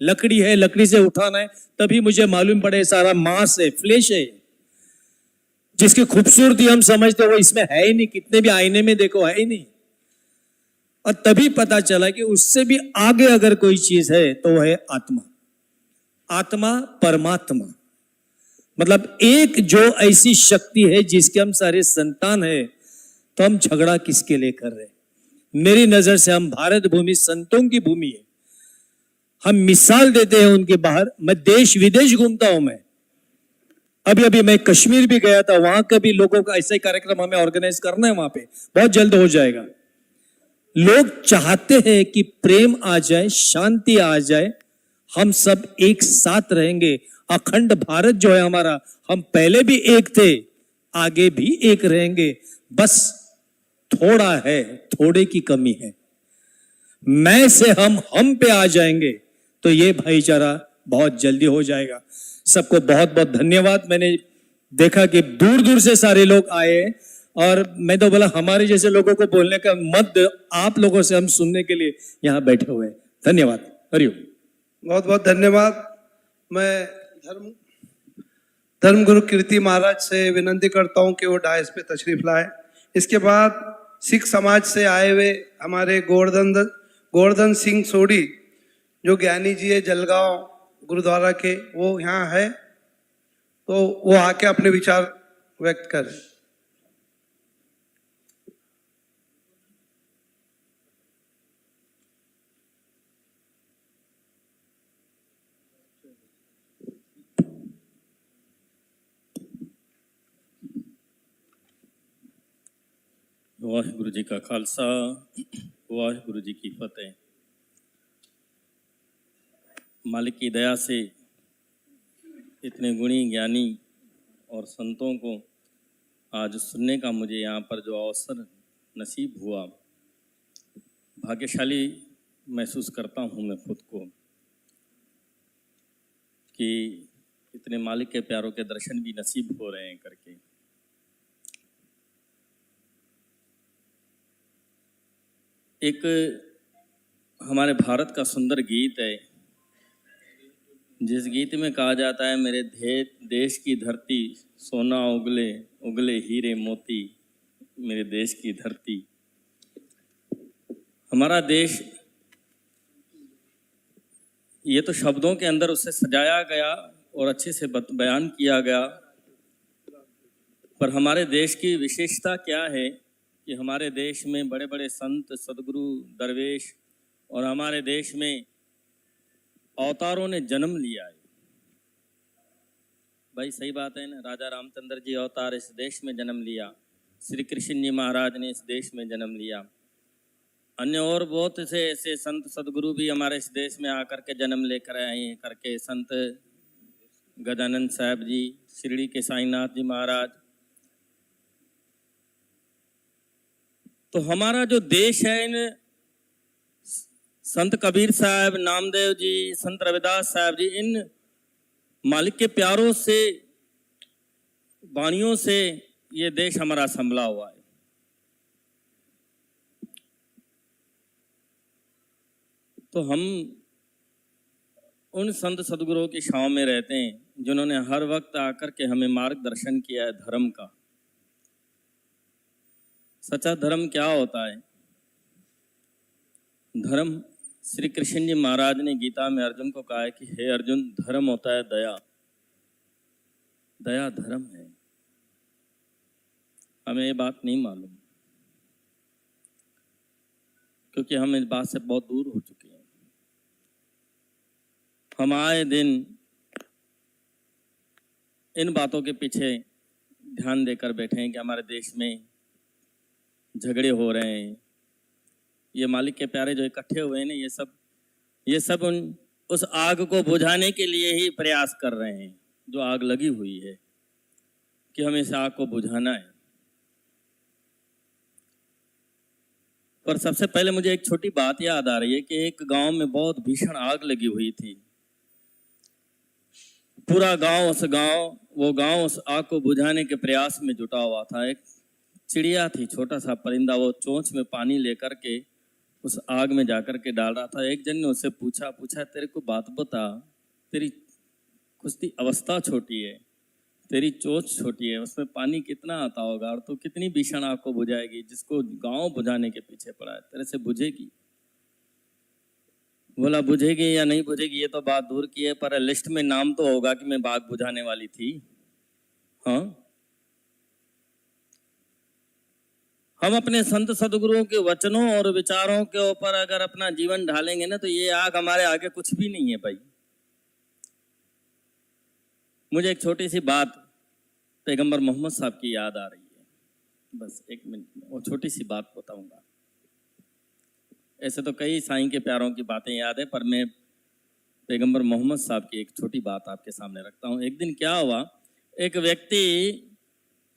लकड़ी है, लकड़ी से उठाना है, तभी मुझे मालूम पड़े सारा मांस है, फ्लेश है, जिसकी खूबसूरती हम समझते वो इसमें है ही नहीं, कितने भी आईने में देखो है ही नहीं। और तभी पता चला कि उससे भी आगे अगर कोई चीज है तो वह है आत्मा। आत्मा परमात्मा, मतलब एक जो ऐसी शक्ति है जिसके हम सारे संतान है, तो हम झगड़ा किसके लिए कर रहे हैं? मेरी नजर से हम भारत भूमि संतों की भूमि है, हम मिसाल देते हैं उनके बाहर। मैं देश विदेश घूमता हूं, मैं अभी मैं कश्मीर भी गया था, वहां का भी लोगों का ऐसा ही कार्यक्रम हमें ऑर्गेनाइज करना है, वहां पे बहुत जल्द हो जाएगा। लोग चाहते हैं कि प्रेम आ जाए, शांति आ जाए, हम सब एक साथ रहेंगे। अखंड भारत जो है हमारा, हम पहले भी एक थे, आगे भी एक रहेंगे, बस थोड़ा है, थोड़े की कमी है। मैं से हम पे आ जाएंगे तो ये भाईचारा बहुत जल्दी हो जाएगा। सबको बहुत बहुत धन्यवाद। मैंने देखा कि दूर दूर से सारे लोग आए, और मैं तो बोला हमारे जैसे लोगों को बोलने का मत, आप लोगों से हम सुनने के लिए यहाँ बैठे हुए हैं। धन्यवाद। हरिओम। बहुत बहुत धन्यवाद। मैं धर्मगुरु कीर्ति महाराज से विनती करता हूं कि वो डायस पे तशरीफ लाए। इसके बाद सिख समाज से आए हुए हमारे गोवर्धन सिंह सोढ़ी, जो ज्ञानी जी है जलगांव गुरुद्वारा के, वो यहाँ है, तो वो आके अपने विचार व्यक्त करें। वाहिगुरु जी का खालसा, वाहिगुरु जी की फतेह। मालिक की दया से इतने गुणी ज्ञानी और संतों को आज सुनने का मुझे यहाँ पर जो अवसर नसीब हुआ, भाग्यशाली महसूस करता हूँ मैं खुद को, कि इतने मालिक के प्यारों के दर्शन भी नसीब हो रहे हैं करके। एक हमारे भारत का सुंदर गीत है, जिस गीत में कहा जाता है, मेरे देश की धरती सोना उगले उगले हीरे मोती, मेरे देश की धरती। हमारा देश, ये तो शब्दों के अंदर उससे सजाया गया और अच्छे से बयान किया गया, पर हमारे देश की विशेषता क्या है कि हमारे देश में बड़े बड़े संत, सदगुरु, दरवेश, और हमारे देश में अवतारों ने जन्म लिया है। भाई सही बात है ना, राजा रामचंद्र जी अवतार इस देश में जन्म लिया, श्री कृष्ण जी महाराज ने इस देश में जन्म लिया, अन्य और बहुत से ऐसे संत सदगुरु भी हमारे इस देश में आकर के जन्म लेकर आए हैं करके। संत गजानन साहब जी, शिरडी के साईनाथ जी महाराज। तो हमारा जो देश है, इन संत कबीर साहब, नामदेव जी, संत रविदास साहब जी, इन मालिक के प्यारों से, वाणियों से ये देश हमारा संभला हुआ है। तो हम उन संत सदगुरुओं की छांव में रहते हैं, जिन्होंने हर वक्त आकर के हमें मार्गदर्शन किया है धर्म का। सच्चा धर्म क्या होता है? धर्म, श्री कृष्ण जी महाराज ने गीता में अर्जुन को कहा है कि हे अर्जुन, धर्म होता है दया। दया धर्म है। हमें ये बात नहीं मालूम, क्योंकि हम इस बात से बहुत दूर हो चुके हैं। हम आए दिन इन बातों के पीछे ध्यान देकर बैठे हैं कि हमारे देश में झगड़े हो रहे हैं। ये मालिक के प्यारे जो इकट्ठे हुए हैं ना, ये सब उस आग को बुझाने के लिए ही प्रयास कर रहे हैं, जो आग लगी हुई है, कि हमें इस आग को बुझाना है। पर सबसे पहले मुझे एक छोटी बात याद आ रही है कि एक गांव में बहुत भीषण आग लगी हुई थी। पूरा गांव वो गांव उस आग को बुझाने के प्रयास में जुटा हुआ था। एक चिड़िया थी, छोटा सा परिंदा, वो चोंच में पानी लेकर के उस आग में जाकर के डाल रहा था। एक जन ने उससे पूछा तेरे को बात बता, तेरी कुश्ती अवस्था छोटी है, तेरी चोच छोटी है, उसमें पानी कितना आता होगा और तू कितनी भीषण आग को बुझाएगी, जिसको गांव बुझाने के पीछे पड़ा है, तेरे से बुझेगी? बोला बुझेगी या नहीं बुझेगी ये तो बात दूर की है, पर लिस्ट में नाम तो होगा कि मैं आग बुझाने वाली थी। हाँ, हम अपने संत सदगुरुओं के वचनों और विचारों के ऊपर अगर अपना जीवन ढालेंगे ना, तो ये आग हमारे आगे कुछ भी नहीं है भाई। मुझे एक छोटी सी बात पैगंबर मोहम्मद साहब की याद आ रही है, बस एक मिनट में वो छोटी सी बात बताऊंगा। ऐसे तो कई साईं के प्यारों की बातें याद है, पर मैं पैगंबर मोहम्मद साहब की एक छोटी बात आपके सामने रखता हूँ। एक दिन क्या हुआ, एक व्यक्ति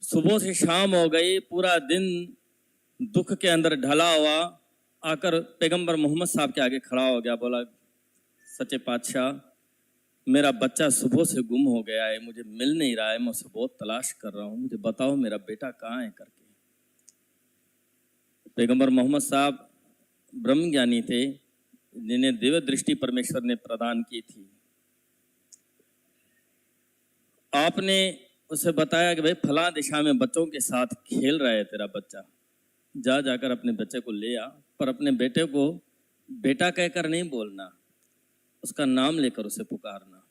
सुबह से शाम हो गई, पूरा दिन दुख के अंदर ढला हुआ आकर पैगंबर मोहम्मद साहब के आगे खड़ा हो गया। बोला सच्चे पातशाह, मेरा बच्चा सुबह से गुम हो गया है, मुझे मिल नहीं रहा है, मैं उसे बहुत तलाश कर रहा हूँ, मुझे बताओ मेरा बेटा कहाँ है करके। पैगंबर मोहम्मद साहब ब्रह्म ज्ञानी थे, जिन्हें दिव्य दृष्टि परमेश्वर ने प्रदान की थी। आपने उसे बताया कि भाई फला दिशा में बच्चों के साथ खेल रहा है तेरा बच्चा, जाकर अपने बच्चे को ले आ, पर अपने बेटे को बेटा कहकर नहीं बोलना, उसका नाम लेकर उसे पुकारना।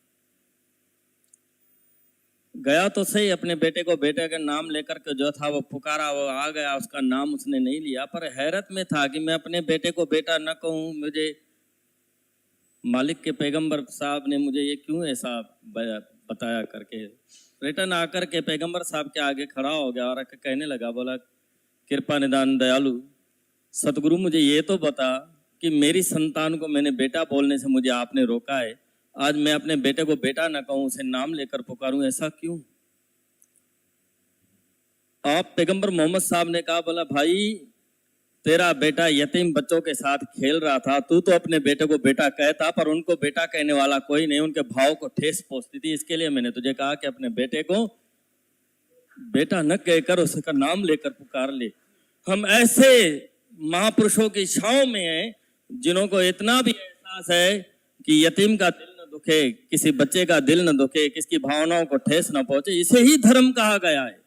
गया तो सही, अपने बेटे को बेटे का नाम लेकर के जो था वो पुकारा, वो आ गया, उसका नाम उसने नहीं लिया, पर हैरत में था कि मैं अपने बेटे को बेटा न कहूँ, मुझे मालिक के पैगंबर साहब ने मुझे ये क्यों ऐसा बताया करके रिटर्न आकर के पैगंबर साहब के आगे खड़ा हो गया और कहने लगा, बोला कृपा निदान दयालु सतगुरु, मुझे ये तो बता कि मेरी संतान को मैंने बेटा बोलने से मुझे आपने रोका है, आज मैं अपने बेटे को बेटा ना कहूं, उसे नाम लेकर पुकारूं, ऐसा क्यों? आप पैगंबर मोहम्मद साहब ने कहा, बोला भाई तेरा बेटा यतीम बच्चों के साथ खेल रहा था, तू तो अपने बेटे को बेटा कहता, पर उनको बेटा कहने वाला कोई नहीं, उनके भाव को ठेस पहुंचती थी, इसके लिए मैंने तुझे कहा कि अपने बेटे को बेटा न कहकर उसका नाम लेकर पुकार ले। हम ऐसे महापुरुषों की छांव में हैं जिन्हों को इतना भी एहसास है कि यतीम का दिल न दुखे, किसी बच्चे का दिल न दुखे, किसकी भावनाओं को ठेस न पहुंचे, इसे ही धर्म कहा गया है।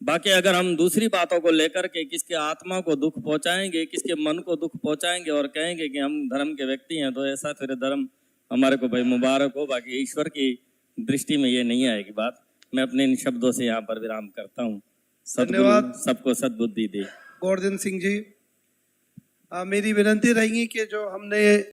बाकी अगर हम दूसरी बातों को लेकर के किसके आत्मा को दुख पहुंचाएंगे, किसके मन को दुख पहुंचाएंगे और कहेंगे कि हम धर्म के व्यक्ति हैं, तो ऐसा फिर धर्म हमारे को भाई मुबारक हो, बाकी ईश्वर की दृष्टि में ये नहीं आएगी बात। मैं अपने इन शब्दों से यहाँ पर विराम करता हूँ। धन्यवाद। सबको सद्बुद्धि दे। गोवर्धन सिंह जी, मेरी विनती रहेगी कि जो हमने